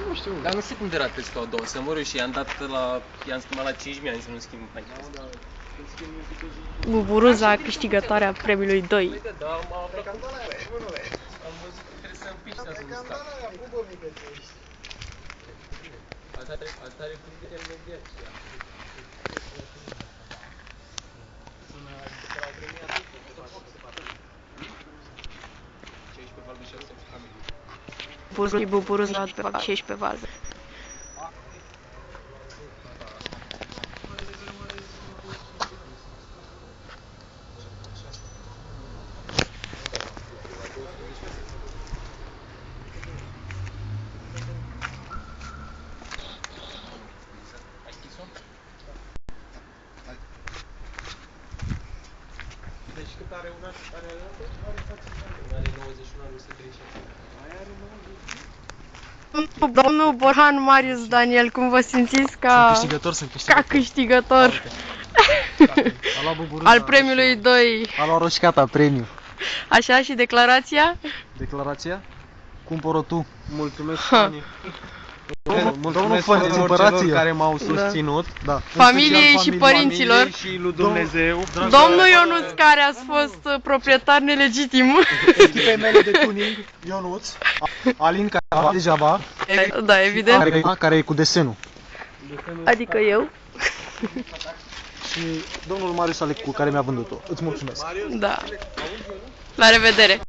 Nu știu. Dar nu știu cum de ratezi tu a doua, să mă și i-am schimbat la 5.000 ani să nu schimb mai. Buburuza câștigătoarea premiului 2. Da, am văzut că trebuie să împici să nu stau. Asta are punct intermediar. Buburuza pe 16 valve. Deci cât are una și care are altă? Are 91 anul, 137. Mai are 91? Domnul Borhan Marius Daniel, cum vă simțiți ca câștigător al premiului 2? A luat roșcata premiu. Așa, și declarația? Declarația? Cumpără tu. Mulțumesc, Fani. Mulțumesc Fani, tuturor celor care m-au susținut. Da. Familiei și părinților. Și lui Dumnezeu. Domnul Ionuț, care a fost proprietar nelegitim. Echipele de tuning, Ionuț, Alin Java, Da, evident. care e cu desenul. Adică eu. Și domnul Marius Alecu, care mi-a vândut-o. Îți mulțumesc. Da. La revedere.